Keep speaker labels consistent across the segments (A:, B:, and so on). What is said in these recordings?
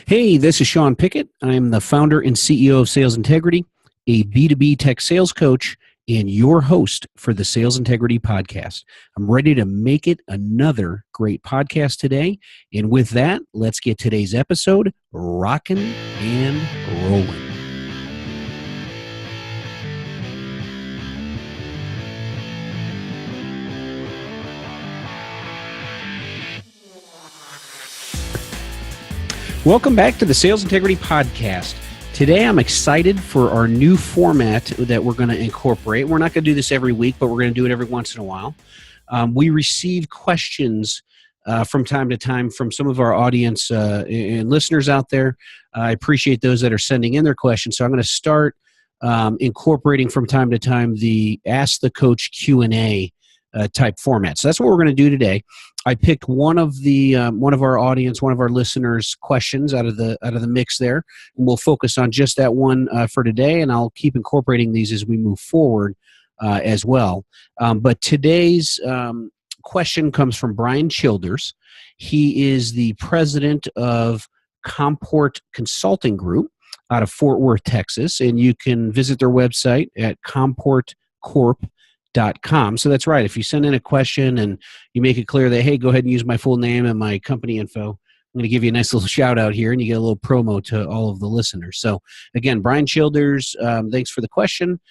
A: Hey, this is Sean Pickett. I'm the founder and CEO of Sales Integrity, a B2B tech sales coach, and your host for the Sales Integrity Podcast. I'm ready to make it another great podcast today. And with that, let's get today's episode rocking and rolling. Welcome back to the Sales Integrity Podcast. Today, I'm excited for our new format that we're going to incorporate. We're not going to do this every week, but we're going to do it every once in a while. We receive questions from time to time from some of our audience and listeners out there. I appreciate those that are sending in their questions. So I'm going to start incorporating from time to time the Ask the Coach Q&A type format. So that's what we're going to do today. I picked one of our audience, one of our listeners' questions out of the mix there, and we'll focus on just that one for today. And I'll keep incorporating these as we move forward as well. But today's question comes from Brian Childers. He is the president of Comport Consulting Group out of Fort Worth, Texas, and you can visit their website at comportcorp.com. So that's right. If you send in a question and you make it clear that, hey, go ahead and use my full name and my company info, I'm going to give you a nice little shout out here and you get a little promo to all of the listeners. So again, Brian Childers, thanks for the question.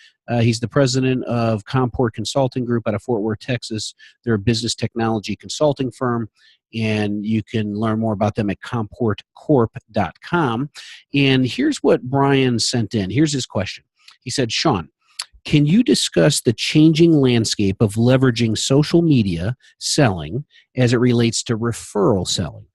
A: He's the president of Comport Consulting Group out of Fort Worth, Texas. They're a business technology consulting firm, and you can learn more about them at comportcorp.com. And here's what Brian sent in. Here's his question. He said, Sean, can you discuss the changing landscape of leveraging social media selling as it relates to referral selling?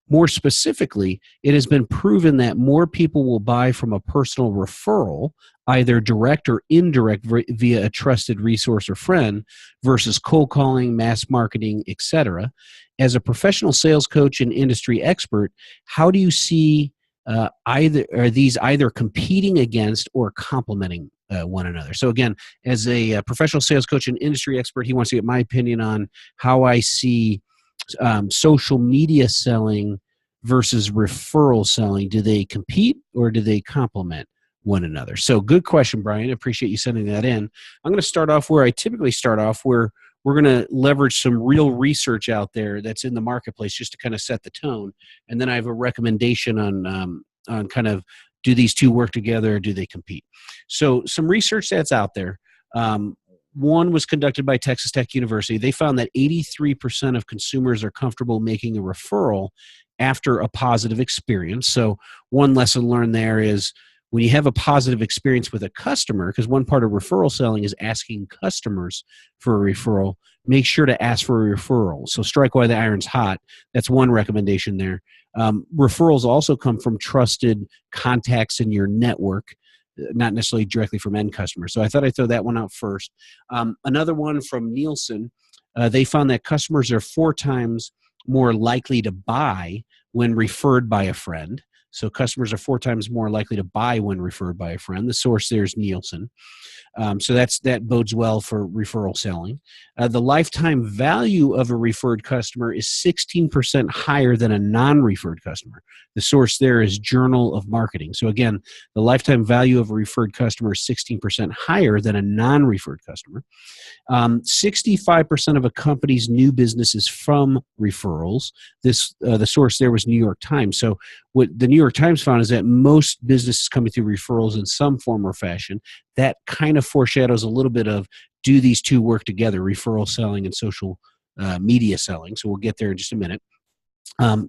A: More specifically, it has been proven that more people will buy from a personal referral, either direct or indirect via a trusted resource or friend, versus cold calling, mass marketing, etc. As a professional sales coach and industry expert, how do you see these either competing against or complementing one another? So again, as a professional sales coach and industry expert, he wants to get my opinion on how I see social media selling versus referral selling. Do they compete or do they complement one another? So good question, Brian. I appreciate you sending that in. I'm going to start off where I typically start off, where we're going to leverage some real research out there that's in the marketplace just to kind of set the tone. And then I have a recommendation on kind of, do these two work together or do they compete? So some research that's out there. One was conducted by Texas Tech University. They found that 83% of consumers are comfortable making a referral after a positive experience. So one lesson learned there is when you have a positive experience with a customer, because one part of referral selling is asking customers for a referral, make sure to ask for a referral. So strike while the iron's hot. That's one recommendation there. Referrals also come from trusted contacts in your network, not necessarily directly from end customers. So I thought I'd throw that one out first. Another one from Nielsen, they found that customers are 4 times more likely to buy when referred by a friend. So customers are 4 times more likely to buy when referred by a friend. The source there is Nielsen. So that bodes well for referral selling. The lifetime value of a referred customer is 16% higher than a non-referred customer. The source there is Journal of Marketing. So again, the lifetime value of a referred customer is 16% higher than a non-referred customer. 65% of a company's new business is from referrals. The source there was New York Times. So what the New York Times found is that most businesses coming through referrals in some form or fashion. That kind of foreshadows a little bit of, do these two work together, referral selling and social media selling? So we'll get there in just a minute.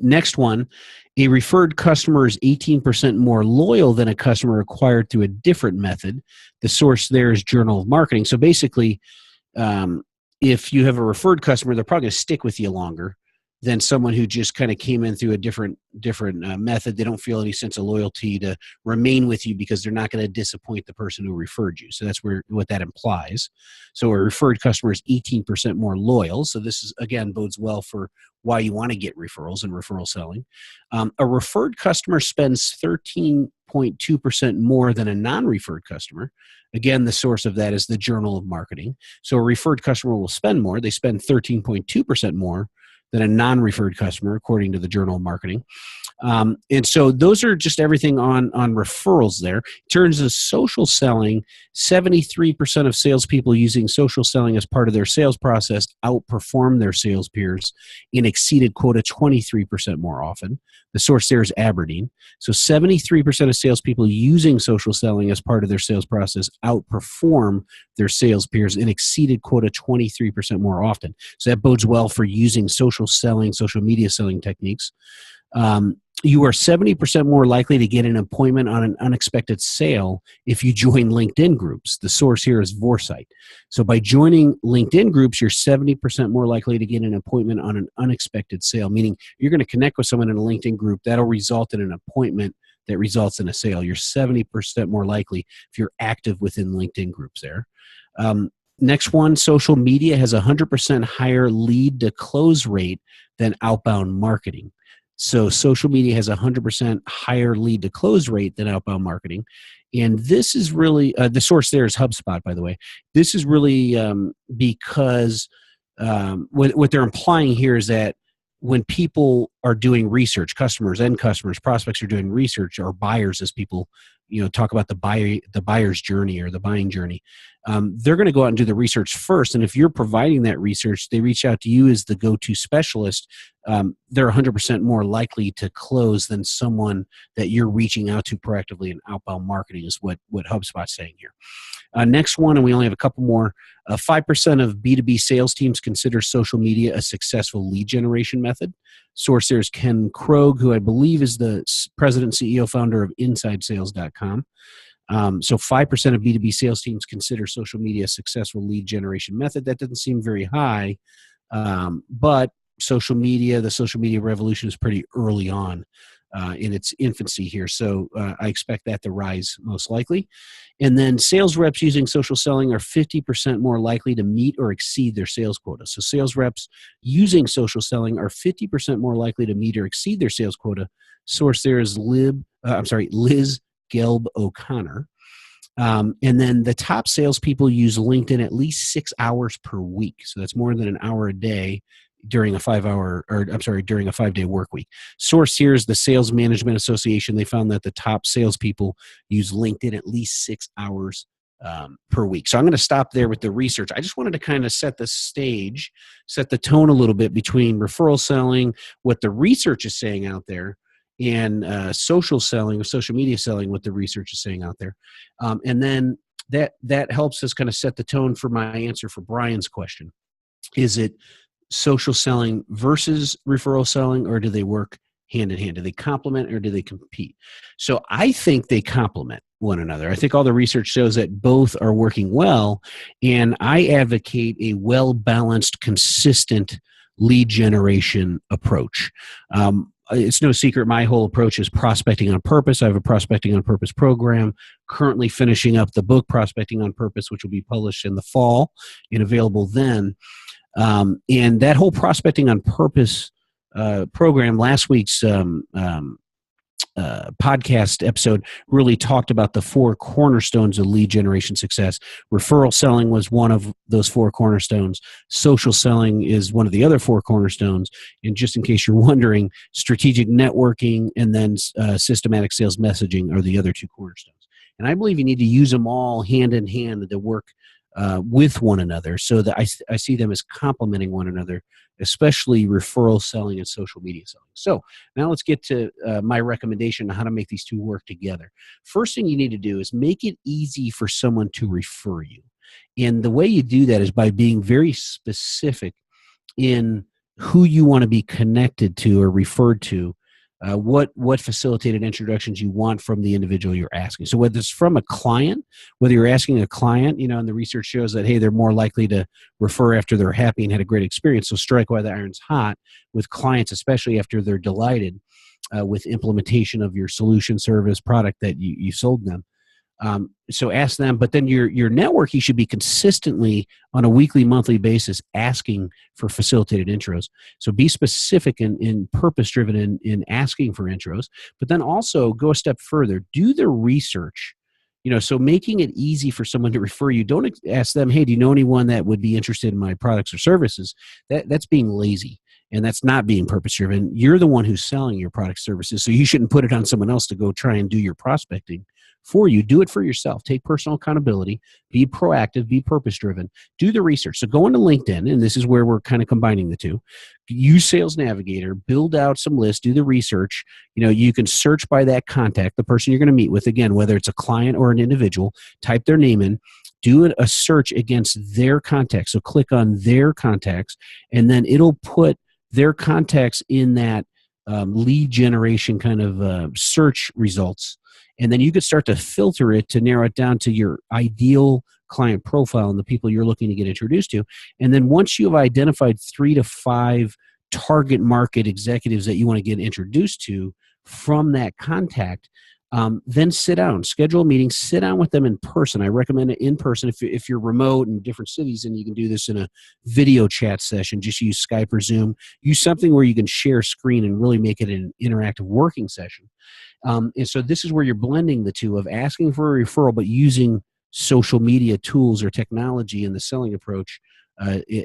A: Next one, a referred customer is 18% more loyal than a customer acquired through a different method. The source there is Journal of Marketing. So basically, if you have a referred customer, they're probably going to stick with you longer than someone who just kind of came in through a different method. They don't feel any sense of loyalty to remain with you because they're not going to disappoint the person who referred you. So that's what that implies. So a referred customer is 18% more loyal. So this is, again, bodes well for why you want to get referrals and referral selling. A referred customer spends 13.2% more than a non-referred customer. Again, the source of that is the Journal of Marketing. So a referred customer will spend more. They spend 13.2% more than a non-referred customer, according to the Journal of Marketing. And so those are just everything on referrals there. In terms of social selling, 73% of salespeople using social selling as part of their sales process outperform their sales peers and exceeded quota 23% more often. The source there is Aberdeen. So 73% of salespeople using social selling as part of their sales process outperform their sales peers and exceeded quota 23% more often. So that bodes well for using social selling, social media selling techniques. You are 70% more likely to get an appointment on an unexpected sale if you join LinkedIn groups. The source here is Vorsight. So by joining LinkedIn groups, you're 70% more likely to get an appointment on an unexpected sale, meaning you're going to connect with someone in a LinkedIn group. That'll result in an appointment that results in a sale. You're 70% more likely if you're active within LinkedIn groups there. Next one, social media has a 100% higher lead to close rate than outbound marketing. So social media has a 100% higher lead to close rate than outbound marketing. And this is really, the source there is HubSpot, by the way. This is really because what they're implying here is that when people are doing research, customers, prospects are doing research, or buyers, as people talk about the buyer's journey or the buying journey, they're going to go out and do the research first. And if you're providing that research, they reach out to you as the go-to specialist. They're 100% more likely to close than someone that you're reaching out to proactively in outbound marketing, is what HubSpot's saying here. Next one, and we only have a couple more. 5% of B2B sales teams consider social media a successful lead generation method. Source there is Ken Krogh, who I believe is the president, CEO, founder of InsideSales.com. So 5% of B2B sales teams consider social media a successful lead generation method. That doesn't seem very high, but the social media revolution is pretty early on in its infancy here. So I expect that to rise most likely. And then sales reps using social selling are 50% more likely to meet or exceed their sales quota. So sales reps using social selling are 50% more likely to meet or exceed their sales quota. Source there is Liz Gelb O'Connor. And then the top salespeople use LinkedIn at least 6 hours per week. So that's more than an hour a day during a 5-day work week. Source here is the Sales Management Association. They found that the top salespeople use LinkedIn at least 6 hours per week. So I'm going to stop there with the research. I just wanted to kind of set the stage, set the tone a little bit between referral selling, what the research is saying out there, and social selling or social media selling, what the research is saying out there. And then that helps us kind of set the tone for my answer for Brian's question. Is it social selling versus referral selling, or do they work hand in hand? Do they complement or do they compete? So I think they complement one another. I think all the research shows that both are working well, and I advocate a well-balanced, consistent lead generation approach. It's no secret my whole approach is prospecting on purpose. I have a prospecting on purpose program, currently finishing up the book Prospecting on Purpose, which will be published in the fall and available then. And that whole Prospecting on Purpose program, last week's podcast episode really talked about the 4 cornerstones of lead generation success. Referral selling was one of those 4 cornerstones. Social selling is one of the other 4 cornerstones. And just in case you're wondering, strategic networking and then systematic sales messaging are the other 2 cornerstones. And I believe you need to use them all hand in hand to work with one another, so that I see them as complementing one another, especially referral selling and social media selling. So now let's get to my recommendation on how to make these 2 work together. First thing you need to do is make it easy for someone to refer you. And the way you do that is by being very specific in who you want to be connected to or referred to, what facilitated introductions you want from the individual you're asking. So whether it's from a client, whether you're asking a client, and the research shows that, hey, they're more likely to refer after they're happy and had a great experience. So strike while the iron's hot with clients, especially after they're delighted with implementation of your solution, service, product that you sold them. So ask them, but then your network, you should be consistently on a weekly, monthly basis asking for facilitated intros. So be specific and purpose-driven in asking for intros, but then also go a step further. Do the research, so making it easy for someone to refer you. Don't ask them, hey, do you know anyone that would be interested in my products or services? That's being lazy. And that's not being purpose driven. You're the one who's selling your product services. So you shouldn't put it on someone else to go try and do your prospecting for you. Do it for yourself. Take personal accountability. Be proactive. Be purpose driven. Do the research. So go into LinkedIn, and this is where we're kind of combining the two. Use Sales Navigator. Build out some lists. Do the research. You can search by that contact, the person you're going to meet with. Again, whether it's a client or an individual, type their name in. Do a search against their contacts. So click on their contacts, and then it'll put their contacts in that lead generation kind of search results. And then you could start to filter it to narrow it down to your ideal client profile and the people you're looking to get introduced to. And then once you've identified 3 to 5 target market executives that you want to get introduced to from that contact, then sit down, schedule a meeting, sit down with them in person. I recommend it in person. If you're remote in different cities, and you can do this in a video chat session, just use Skype or Zoom. Use something where you can share screen and really make it an interactive working session. And so this is where you're blending the two of asking for a referral, but using social media tools or technology in the selling approach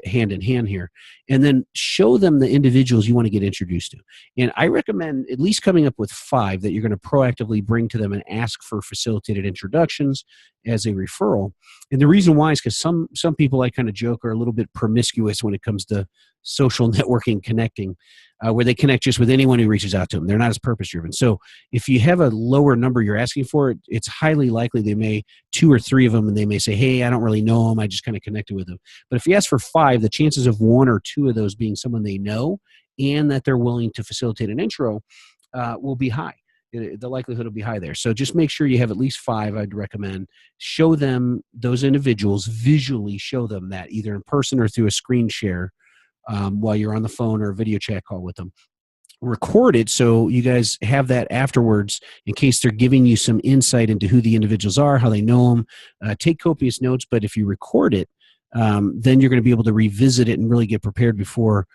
A: hand in hand here. And then show them the individuals you want to get introduced to. And I recommend at least coming up with 5 that you're going to proactively bring to them and ask for facilitated introductions as a referral. And the reason why is because some people, I kind of joke, are a little bit promiscuous when it comes to social networking, connecting, where they connect just with anyone who reaches out to them. They're not as purpose-driven. So if you have a lower number you're asking for, it's highly likely they may, 2 or 3 of them, and they may say, hey, I don't really know them, I just kind of connected with them. But if you ask for 5, the chances of 1 or 2 of those being someone they know and that they're willing to facilitate an intro will be high. The likelihood will be high there. So just make sure you have at least 5, I'd recommend. Show them those individuals, visually show them that either in person or through a screen share while you're on the phone or a video chat call with them. Record it so you guys have that afterwards in case they're giving you some insight into who the individuals are, how they know them. Take copious notes, but if you record it, then you're going to be able to revisit it and really get prepared before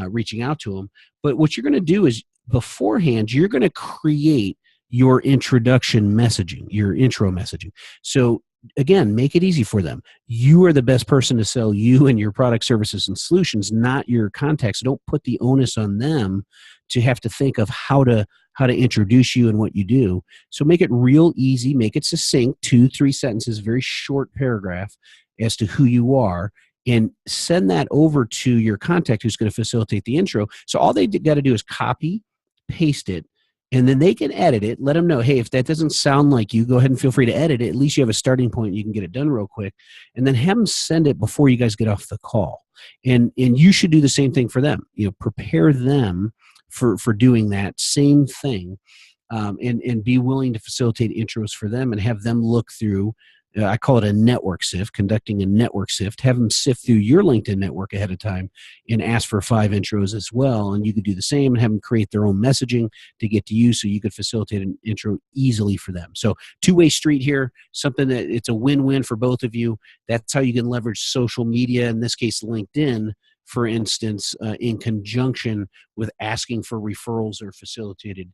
A: reaching out to them. But what you're going to do is beforehand, you're going to create your introduction messaging, your intro messaging. So again, make it easy for them. You are the best person to sell you and your product, services, and solutions, not your contacts. Don't put the onus on them to have to think of how to introduce you and what you do. So make it real easy, make it succinct, 2-3 sentences, very short paragraph as to who you are, and send that over to your contact who's going to facilitate the intro. So all they got to do is copy, paste it, and then they can edit it. Let them know, hey, if that doesn't sound like you, go ahead and feel free to edit it. At least you have a starting point. You can get it done real quick. And then have them send it before you guys get off the call. And you should do the same thing for them. Prepare them for doing that same thing, and be willing to facilitate intros for them and have them look through. I call it a network sift, conducting a network sift. Have them sift through your LinkedIn network ahead of time and ask for 5 intros as well. And you could do the same and have them create their own messaging to get to you so you could facilitate an intro easily for them. So 2-way street here, something that it's a win-win for both of you. That's how you can leverage social media, in this case LinkedIn, for instance, in conjunction with asking for referrals or facilitated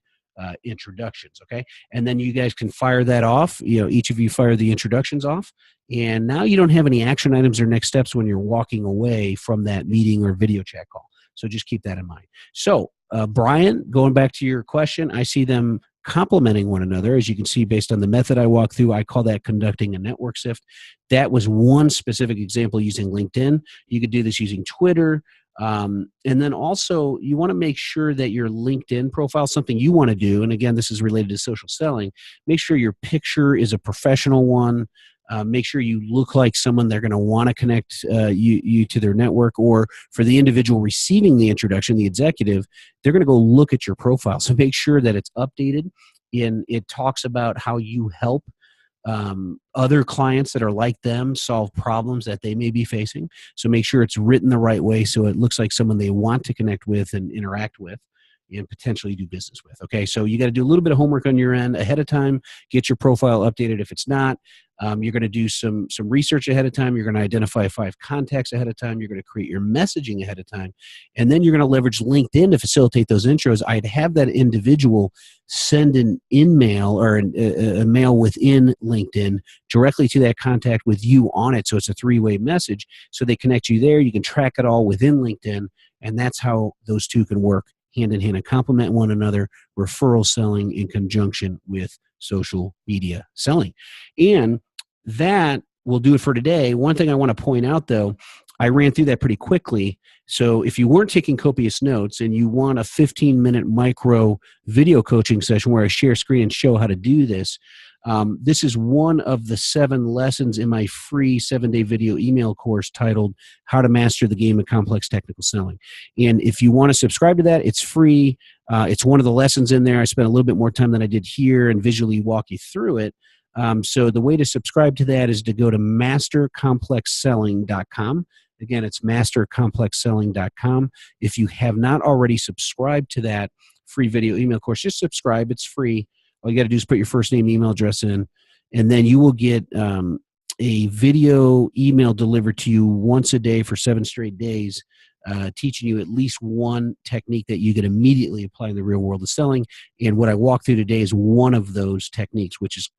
A: introductions. Okay. And then you guys can fire that off. Each of you fire the introductions off. And now you don't have any action items or next steps when you're walking away from that meeting or video chat call. So just keep that in mind. So, Brian, going back to your question, I see them complementing one another. As you can see, based on the method I walk through, I call that conducting a network sift. That was one specific example using LinkedIn. You could do this using Twitter. And then also you want to make sure that your LinkedIn profile, something you want to do, and again, this is related to social selling, make sure your picture is a professional one. Make sure you look like someone they're going to want to connect you to their network, or for the individual receiving the introduction, the executive, they're going to go look at your profile. So make sure that it's updated and it talks about how you help other clients that are like them solve problems that they may be facing. So make sure it's written the right way so it looks like someone they want to connect with and interact with and potentially do business with. Okay, so you got to do a little bit of homework on your end ahead of time. Get your profile updated if it's not. You're going to do some research ahead of time. You're going to identify 5 contacts ahead of time. You're going to create your messaging ahead of time. And then you're going to leverage LinkedIn to facilitate those intros. I'd have that individual send an in-mail or a mail within LinkedIn directly to that contact with you on it. So it's a 3-way message. So they connect you there. You can track it all within LinkedIn. And that's how those two can work hand in hand and complement one another, referral selling in conjunction with social media selling. And that will do it for today. One thing I want to point out, though, I ran through that pretty quickly. So if you weren't taking copious notes and you want a 15-minute micro video coaching session where I share screen and show how to do this, this is one of the 7 lessons in my free 7-day video email course titled How to Master the Game of Complex Technical Selling. And if you want to subscribe to that, it's free. It's one of the lessons in there. I spent a little bit more time than I did here and visually walk you through it. So the way to subscribe to that is to go to mastercomplexselling.com. Again, it's mastercomplexselling.com. If you have not already subscribed to that free video email course, just subscribe. It's free. All you got to do is put your first name, email address in, and then you will get a video email delivered to you once a day for 7 straight days, teaching you at least one technique that you can immediately apply in the real world of selling. And what I walk through today is one of those techniques, which is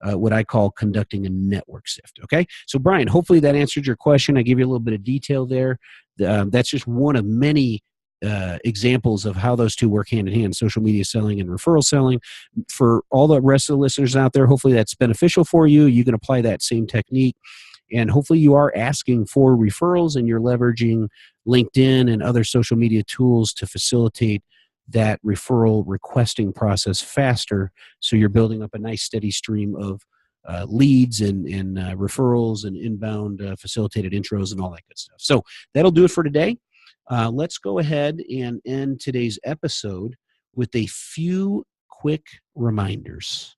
A: what I call conducting a network sift. Okay, so Brian, hopefully that answered your question. I gave you a little bit of detail there. That's just one of many examples of how those two work hand in hand, social media selling and referral selling. For all the rest of the listeners out there, hopefully that's beneficial for you. You can apply that same technique. And hopefully you are asking for referrals and you're leveraging LinkedIn and other social media tools to facilitate that referral requesting process faster, so you're building up a nice steady stream of leads and referrals and inbound facilitated intros and all that good stuff. So that'll do it for today. Let's go ahead and end today's episode with a few quick reminders.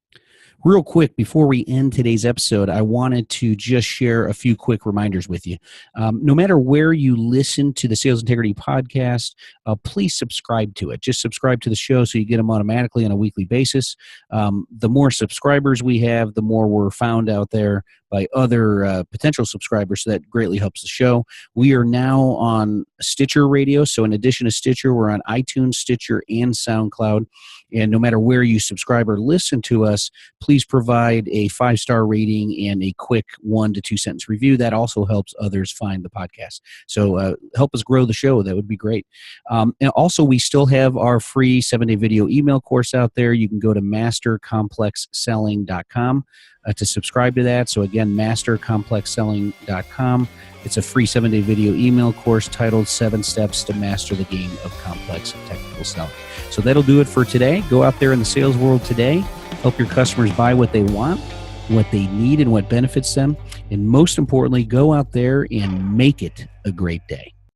A: Real quick, before we end today's episode, I wanted to just share a few quick reminders with you. No matter where you listen to the Sales Integrity Podcast, please subscribe to it. Just subscribe to the show so you get them automatically on a weekly basis. The more subscribers we have, the more we're found out there by other potential subscribers, so that greatly helps the show. We are now on Stitcher Radio, so in addition to Stitcher, we're on iTunes, Stitcher, and SoundCloud. And no matter where you subscribe or listen to us, please provide a 5-star rating and a quick 1 to 2 sentence review. That also helps others find the podcast. So help us grow the show. That would be great. And also, we still have our free 7-day video email course out there. You can go to mastercomplexselling.com to subscribe to that. So again, mastercomplexselling.com. It's a free 7-day video email course titled 7 Steps to Master the Game of Complex Technical Selling. So that'll do it for today. Go out there in the sales world today. Help your customers buy what they want, what they need, and what benefits them. And most importantly, go out there and make it a great day.